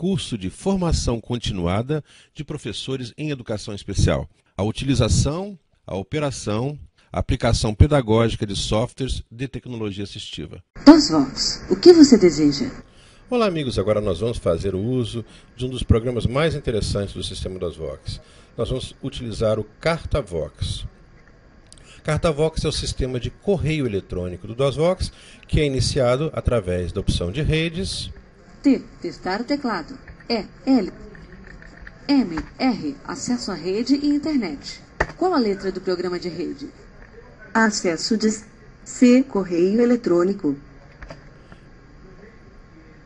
curso de formação continuada de professores em educação especial. A utilização, a operação, a aplicação pedagógica de softwares de tecnologia assistiva. DOSVox, o que você deseja? Olá amigos, agora nós vamos fazer o uso de um dos programas mais interessantes do sistema DOSVox. Nós vamos utilizar o CartaVox. CartaVox é o sistema de correio eletrônico do DOSVox, que é iniciado através da opção de redes. T, testar o teclado. E, L, M, R, acesso à rede e internet. Qual a letra do programa de rede? Acesso de C, correio eletrônico.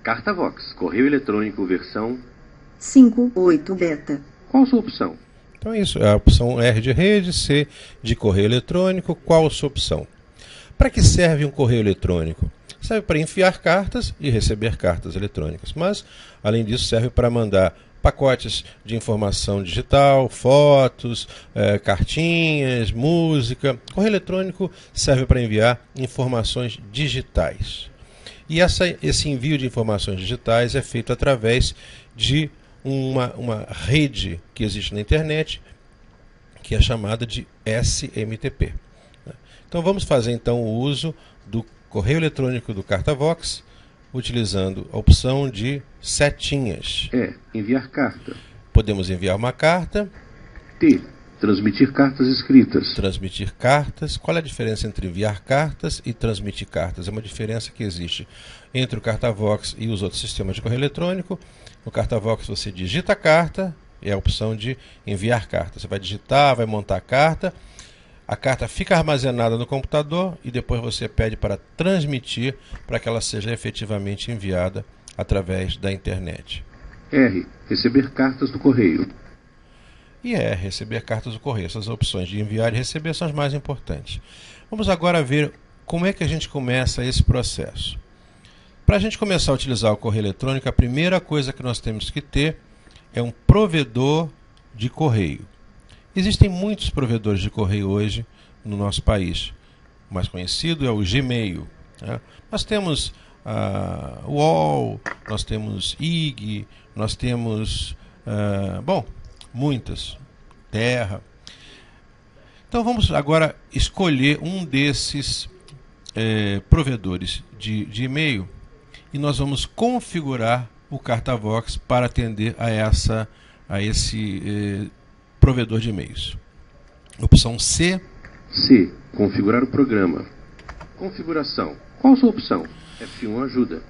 CartaVox, correio eletrônico versão 5.8 beta. Qual a sua opção? Então é isso, a opção R de rede, C de correio eletrônico. Qual a sua opção? Para que serve um correio eletrônico? Serve para enviar cartas e receber cartas eletrônicas, mas além disso serve para mandar pacotes de informação digital, fotos, cartinhas, música. Correio eletrônico serve para enviar informações digitais. E esse envio de informações digitais é feito através de uma rede que existe na internet, que é chamada de SMTP. Então vamos fazer então o uso do correio eletrônico do CartaVox, utilizando a opção de setinhas. Enviar carta. Podemos enviar uma carta. T, transmitir cartas escritas. Transmitir cartas. Qual é a diferença entre enviar cartas e transmitir cartas? É uma diferença que existe entre o CartaVox e os outros sistemas de correio eletrônico. No CartaVox você digita a carta, é a opção de enviar carta. Você vai digitar, vai montar a carta fica armazenada no computador e depois você pede para transmitir para que ela seja efetivamente enviada através da internet. R, receber cartas do correio. E receber cartas do correio. Essas opções de enviar e receber são as mais importantes. Vamos agora ver como é que a gente começa esse processo. Para a gente começar a utilizar o correio eletrônico, a primeira coisa que nós temos que ter é um provedor de correio. Existem muitos provedores de correio hoje no nosso país. O mais conhecido é o Gmail. Nós temos o UOL, nós temos IG, nós temos, muitas, Terra. Então vamos agora escolher um desses provedores de e-mail e nós vamos configurar o CartaVox para atender a esse provedor de e-mails. Opção C. C, configurar o programa. Configuração. Qual a sua opção? F1 ajuda.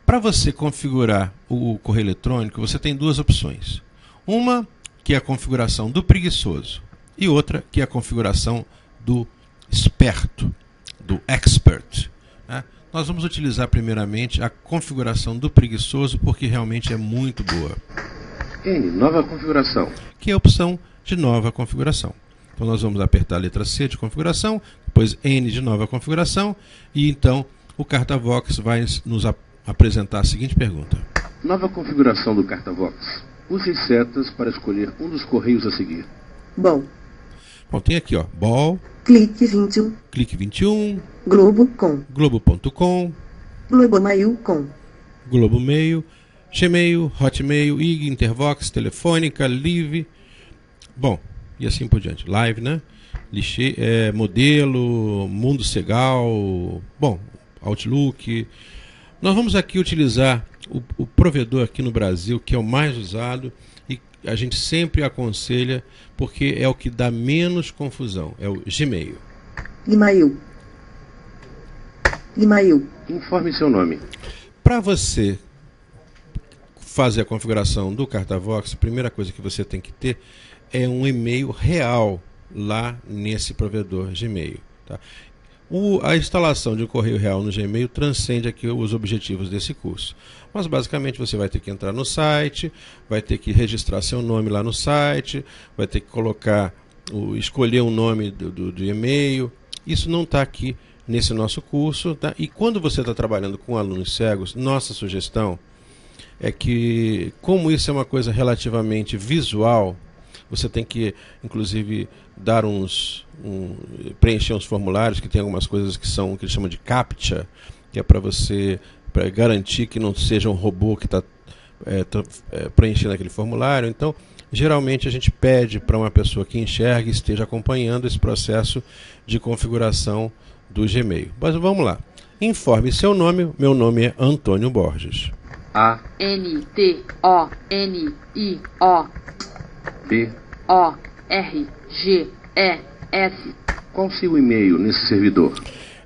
Para você configurar o correio eletrônico, você tem duas opções. Uma que é a configuração do preguiçoso e outra que é a configuração do esperto, do expert. Nós vamos utilizar primeiramente a configuração do preguiçoso porque realmente é muito boa. N, nova configuração. Que é a opção de nova configuração. Então nós vamos apertar a letra C de configuração, depois N de nova configuração, e então o CartaVox vai nos apresentar a seguinte pergunta. Nova configuração do CartaVox. Use as setas para escolher um dos correios a seguir. Bom, tem aqui, Ball, Clique 21, Clique 21, Globo.com, Globo.com, Globomail.com, Globomail, Gmail, Hotmail, IG, Intervox, Telefônica, Live, e assim por diante. Live, né? Modelo, Mundo Segal, Outlook. Nós vamos aqui utilizar o provedor aqui no Brasil, que é o mais usado e a gente sempre aconselha porque é o que dá menos confusão, é o Gmail. Gmail. Informe seu nome. Para você fazer a configuração do CartaVox, a primeira coisa que você tem que ter é um e-mail real lá nesse provedor Gmail. Tá? A instalação de um correio real no Gmail transcende aqui os objetivos desse curso. Mas basicamente você vai ter que entrar no site, vai ter que registrar seu nome lá no site, vai ter que escolher um nome do e-mail. Isso não está aqui nesse nosso curso. Tá? E quando você está trabalhando com alunos cegos, nossa sugestão é que, como isso é uma coisa relativamente visual, você tem que, inclusive, dar preencher uns formulários que tem algumas coisas que eles chamam de CAPTCHA, que é para garantir que não seja um robô que está preenchendo aquele formulário. Então, geralmente a gente pede para uma pessoa que enxergue e esteja acompanhando esse processo de configuração do Gmail. Mas vamos lá. Informe seu nome. Meu nome é Antônio Borges. A-N-T-O-N-I-O B-O-R-G-E-S. Qual o seu e-mail nesse servidor?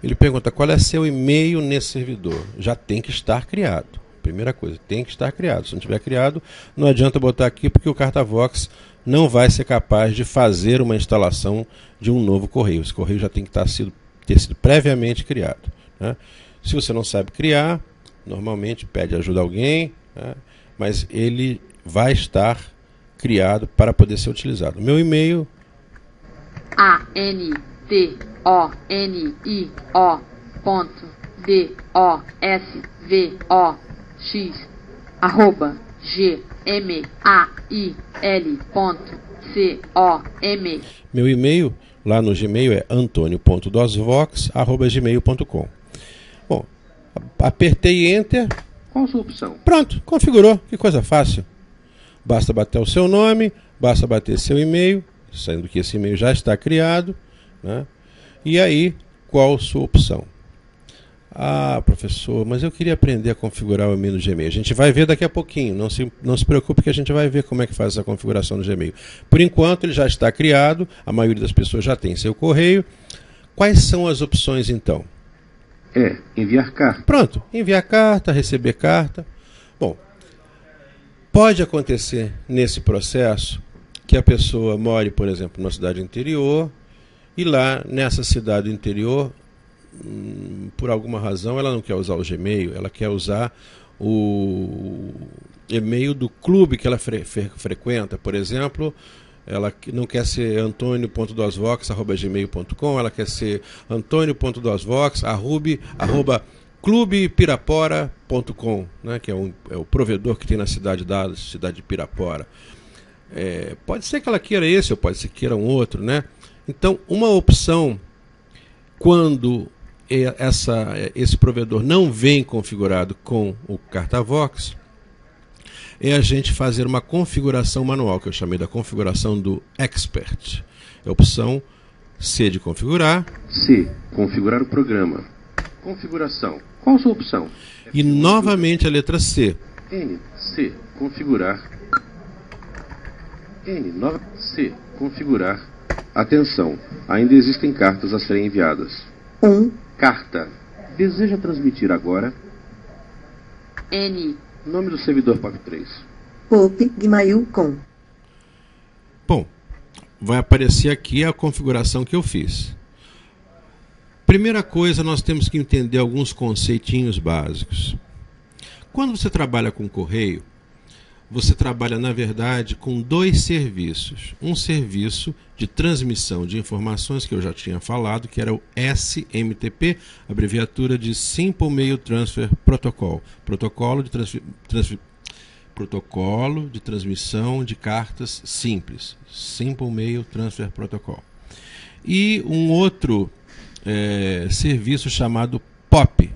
Ele pergunta qual é seu e-mail nesse servidor. Já tem que estar criado. Primeira coisa, tem que estar criado. Se não tiver criado, não adianta botar aqui, porque o Cartavox não vai ser capaz de fazer uma instalação de um novo correio. Esse correio já tem que ter sido previamente criado, né? Se você não sabe criar, normalmente pede ajuda a alguém, né? Mas ele vai estar criado para poder ser utilizado. Meu e-mail ANTONIO.DOSVOX@gmail.com. Meu e-mail lá no Gmail é antonio.dosvox@gmail.com. Bom, apertei Enter. Qual a sua opção? Pronto, configurou. Que coisa fácil. Basta bater o seu nome, basta bater seu e-mail, sendo que esse e-mail já está criado, né? E aí, qual a sua opção? Ah, professor, mas eu queria aprender a configurar o e-mail do Gmail. A gente vai ver daqui a pouquinho. Não se preocupe que a gente vai ver como é que faz essa configuração do Gmail. Por enquanto, ele já está criado. A maioria das pessoas já tem seu correio. Quais são as opções, então? Enviar carta. Pronto, enviar carta, receber carta. Bom, pode acontecer nesse processo que a pessoa more, por exemplo, numa cidade interior, e lá nessa cidade interior, por alguma razão, ela não quer usar o Gmail, ela quer usar o e-mail do clube que ela frequenta. Por exemplo, ela não quer ser antonio.dosvox@gmail.com, ela quer ser antonio.dosvox@clubepirapora.com, né, que é o provedor que tem na cidade de Pirapora. Pode ser que ela queira esse, ou pode ser que queira um outro, né? Então, uma opção, quando esse provedor não vem configurado com o Cartavox, é a gente fazer uma configuração manual, que eu chamei da configuração do Expert. É a opção C de configurar. C. Configurar o programa. Configuração. Qual a sua opção? E novamente a letra C. N. C. Configurar. C. Configurar. Atenção, ainda existem cartas a serem enviadas. 1. Carta. Deseja transmitir agora? N. Nome do servidor POP3. pop.gmail.com. Bom, vai aparecer aqui a configuração que eu fiz. Primeira coisa, nós temos que entender alguns conceitinhos básicos. Quando você trabalha com correio, você trabalha, na verdade, com dois serviços. Um serviço de transmissão de informações, que eu já tinha falado, que era o SMTP, abreviatura de Simple Mail Transfer Protocol. Protocolo de transmissão de cartas simples. Simple Mail Transfer Protocol. E um outro serviço chamado POP,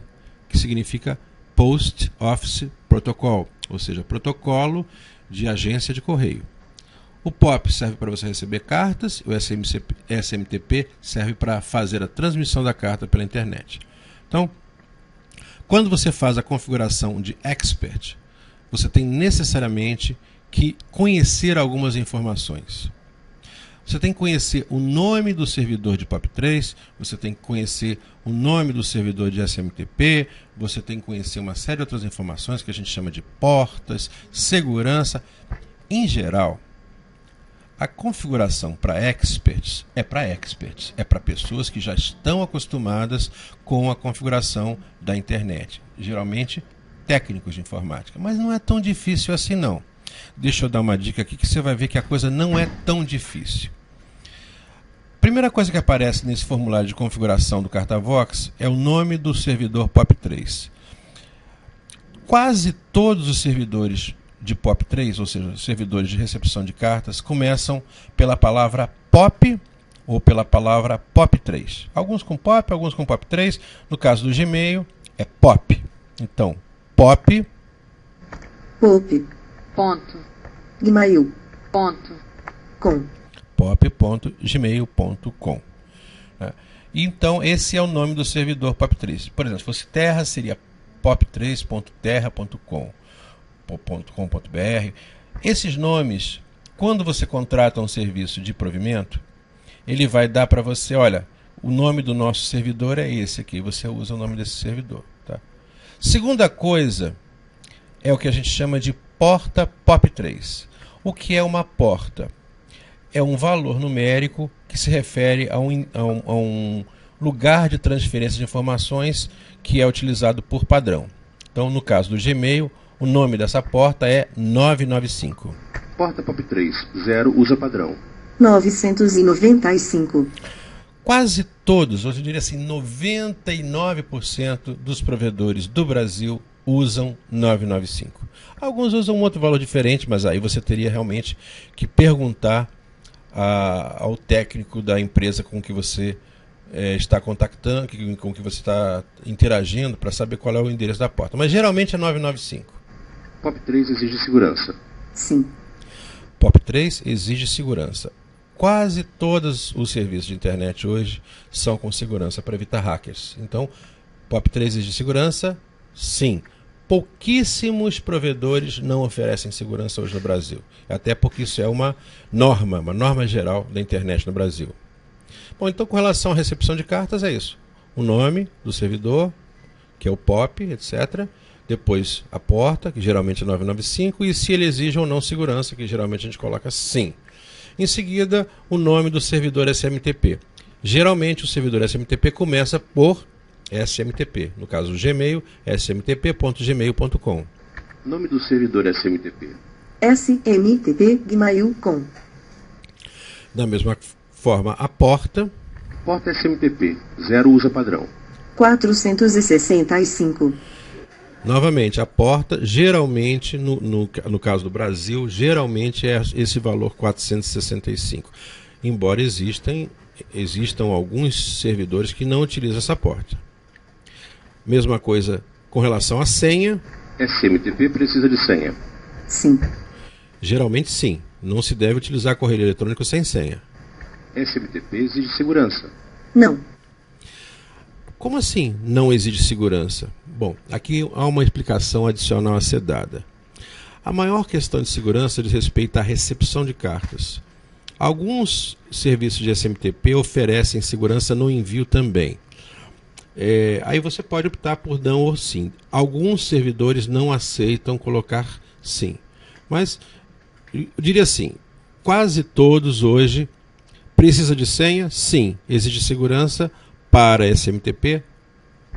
que significa Post Office Protocol, ou seja, protocolo de agência de correio. O POP serve para você receber cartas, o SMTP serve para fazer a transmissão da carta pela internet. Então, quando você faz a configuração de Expert, você tem necessariamente que conhecer algumas informações. Você tem que conhecer o nome do servidor de POP3, você tem que conhecer o nome do servidor de SMTP, você tem que conhecer uma série de outras informações que a gente chama de portas, segurança. Em geral, a configuração para experts, é para pessoas que já estão acostumadas com a configuração da internet. Geralmente, técnicos de informática. Mas não é tão difícil assim, não. Deixa eu dar uma dica aqui que você vai ver que a coisa não é tão difícil. Primeira coisa que aparece nesse formulário de configuração do Cartavox é o nome do servidor POP3. Quase todos os servidores de POP3, ou seja, servidores de recepção de cartas, começam pela palavra POP ou pela palavra POP3. Alguns com POP, alguns com POP3. No caso do Gmail, é POP. Então, POP. pop.gmail.com. pop.gmail.com. Então, esse é o nome do servidor POP3. Por exemplo, se fosse terra, seria pop3.terra.com.br. Esses nomes, quando você contrata um serviço de provimento, ele vai dar para você, olha, o nome do nosso servidor é esse aqui, você usa o nome desse servidor. Tá? Segunda coisa é o que a gente chama de porta POP3. O que é uma porta? É um valor numérico que se refere a um lugar de transferência de informações que é utilizado por padrão. Então, no caso do Gmail, o nome dessa porta é 995. Porta POP3, 0 usa padrão. 995. Quase todos, eu diria assim, 99% dos provedores do Brasil usam 995. Alguns usam um outro valor diferente, mas aí você teria realmente que perguntar ao técnico da empresa com que você está contactando, com que você está interagindo, para saber qual é o endereço da porta. Mas geralmente é 995. POP3 exige segurança. Sim. POP3 exige segurança. Quase todos os serviços de internet hoje são com segurança para evitar hackers. Então, POP3 exige segurança? Sim. Pouquíssimos provedores não oferecem segurança hoje no Brasil. Até porque isso é uma norma geral da internet no Brasil. Bom, então com relação à recepção de cartas é isso. O nome do servidor, que é o POP, etc. Depois a porta, que geralmente é 995, e se ele exige ou não segurança, que geralmente a gente coloca sim. Em seguida, o nome do servidor SMTP. Geralmente o servidor SMTP começa por SMTP. No caso do Gmail, smtp.gmail.com. Nome do servidor SMTP. smtp.gmail.com. Da mesma forma, a porta. Porta SMTP, 0 usa padrão. 465. Novamente, a porta, geralmente, no caso do Brasil, geralmente é esse valor 465. Embora existam alguns servidores que não utilizam essa porta. Mesma coisa com relação à senha. SMTP precisa de senha. Sim. Geralmente sim. Não se deve utilizar correio eletrônico sem senha. SMTP exige segurança. Não. Como assim não exige segurança? Bom, aqui há uma explicação adicional a ser dada. A maior questão de segurança diz respeito à recepção de cartas. Alguns serviços de SMTP oferecem segurança no envio também. Aí você pode optar por não ou sim. Alguns servidores não aceitam colocar sim. Mas, eu diria assim, quase todos hoje precisa de senha? Sim. Exige segurança para SMTP?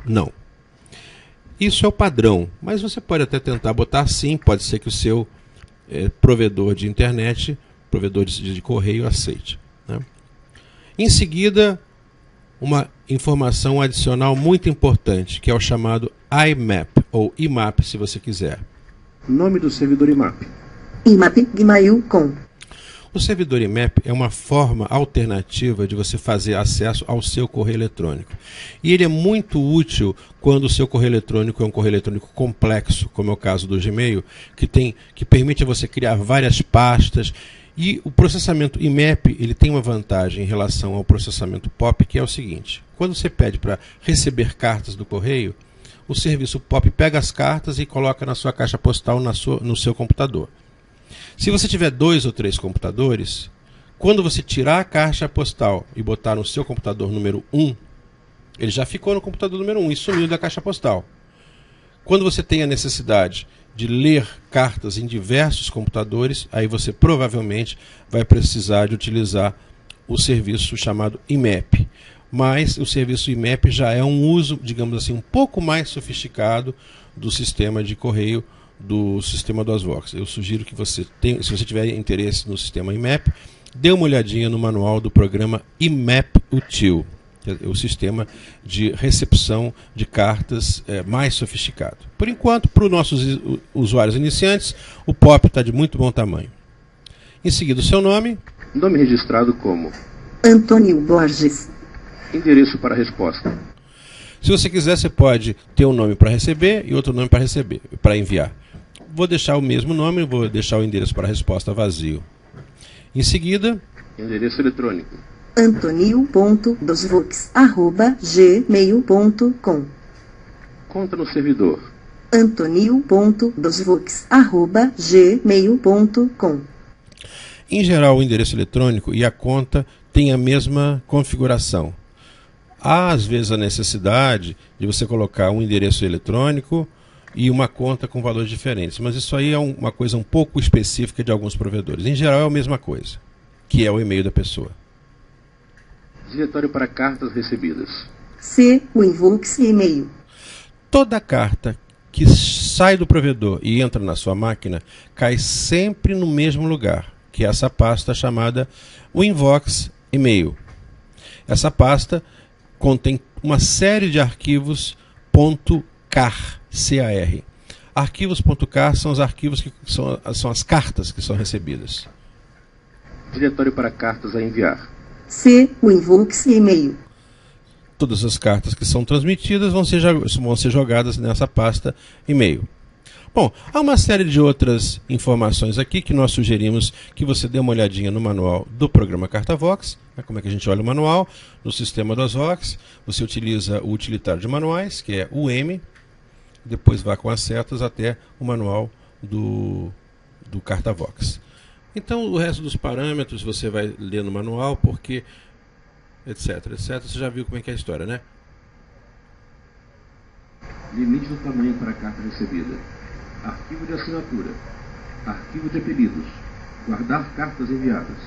Não. Isso é o padrão, mas você pode até tentar botar sim, pode ser que o seu provedor de internet, provedor de correio aceite. Né? Em seguida, uma informação adicional muito importante, que é o chamado IMAP, ou IMAP se você quiser. Nome do servidor IMAP. imap.gmail.com. O servidor IMAP é uma forma alternativa de você fazer acesso ao seu correio eletrônico. E ele é muito útil quando o seu correio eletrônico é um correio eletrônico complexo, como é o caso do Gmail, que permite você criar várias pastas. E o processamento IMAP ele tem uma vantagem em relação ao processamento POP, que é o seguinte: quando você pede para receber cartas do correio, o serviço POP pega as cartas e coloca na sua caixa postal no seu computador. Se você tiver 2 ou 3 computadores, quando você tirar a caixa postal e botar no seu computador número 1, ele já ficou no computador número 1 e sumiu da caixa postal. Quando você tem a necessidade de ler cartas em diversos computadores, aí você provavelmente vai precisar de utilizar o serviço chamado IMAP. Mas o serviço IMAP já é um uso, digamos assim, um pouco mais sofisticado do sistema de correio do sistema do Asvox. Eu sugiro que se você tiver interesse no sistema IMAP, dê uma olhadinha no manual do programa IMAP Util, que é o sistema de recepção de cartas mais sofisticado. Por enquanto, para os nossos usuários iniciantes, o POP está de muito bom tamanho. Em seguida, o seu nome. Nome registrado como Antônio Borges. Endereço para resposta. Se você quiser, você pode ter um nome para receber e outro nome para enviar. vou deixar o mesmo nome, vou deixar o endereço para a resposta vazio. Em seguida, endereço eletrônico. antonio.dosvox@gmail.com. Conta no servidor. antonio.dosvox@gmail.com. em geral, o endereço eletrônico e a conta têm a mesma configuração. Há, às vezes, a necessidade de você colocar um endereço eletrônico e uma conta com valores diferentes, mas isso aí é uma coisa um pouco específica de alguns provedores. Em geral, é a mesma coisa, que é o e-mail da pessoa. Diretório para cartas recebidas. C. Winvox e-mail. Toda carta que sai do provedor e entra na sua máquina cai sempre no mesmo lugar, que é essa pasta chamada Winvox e-mail. Essa pasta contém uma série de arquivos .car, C-A-R. Arquivos.car são os arquivos que são as cartas que são recebidas. Diretório para cartas a enviar. C. Winvox e-mail. Todas as cartas que são transmitidas vão ser jogadas nessa pasta e-mail. Bom, há uma série de outras informações aqui que nós sugerimos que você dê uma olhadinha no manual do programa CartaVox. Como é que a gente olha o manual? No sistema das Vox, você utiliza o utilitário de manuais, que é o M, depois vá com as setas até o manual do CartaVox. Então, o resto dos parâmetros você vai ler no manual, porque etc, etc. Você já viu como é que é a história, né? Limite do tamanho para a carta recebida. Arquivo de assinatura. Arquivo de apelidos. Guardar cartas enviadas.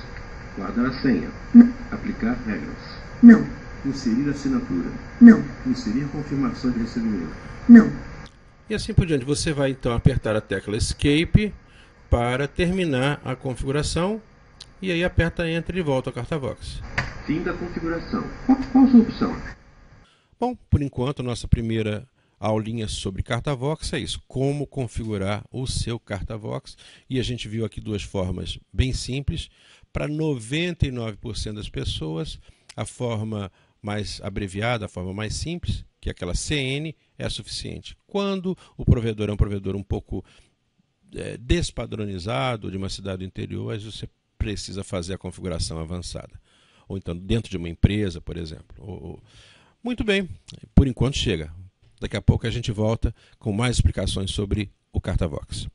Guardar a senha. Não. Aplicar regras. Não. Inserir assinatura. Não. Inserir confirmação de recebimento. Não. E assim por diante. Você vai então apertar a tecla Escape para terminar a configuração e aí aperta Enter e volta ao CartaVox. Fim da configuração. Qual a sua opção? Bom, por enquanto, nossa primeira aulinha sobre CartaVox é isso, como configurar o seu CartaVox. E a gente viu aqui duas formas bem simples. Para 99% das pessoas, a forma mais abreviada, a forma mais simples, que é aquela CN, é suficiente. Quando o provedor é um provedor um pouco despadronizado, de uma cidade do interior, aí você precisa fazer a configuração avançada. Ou então dentro de uma empresa, por exemplo. Muito bem, por enquanto chega. Daqui a pouco a gente volta com mais explicações sobre o CartaVox.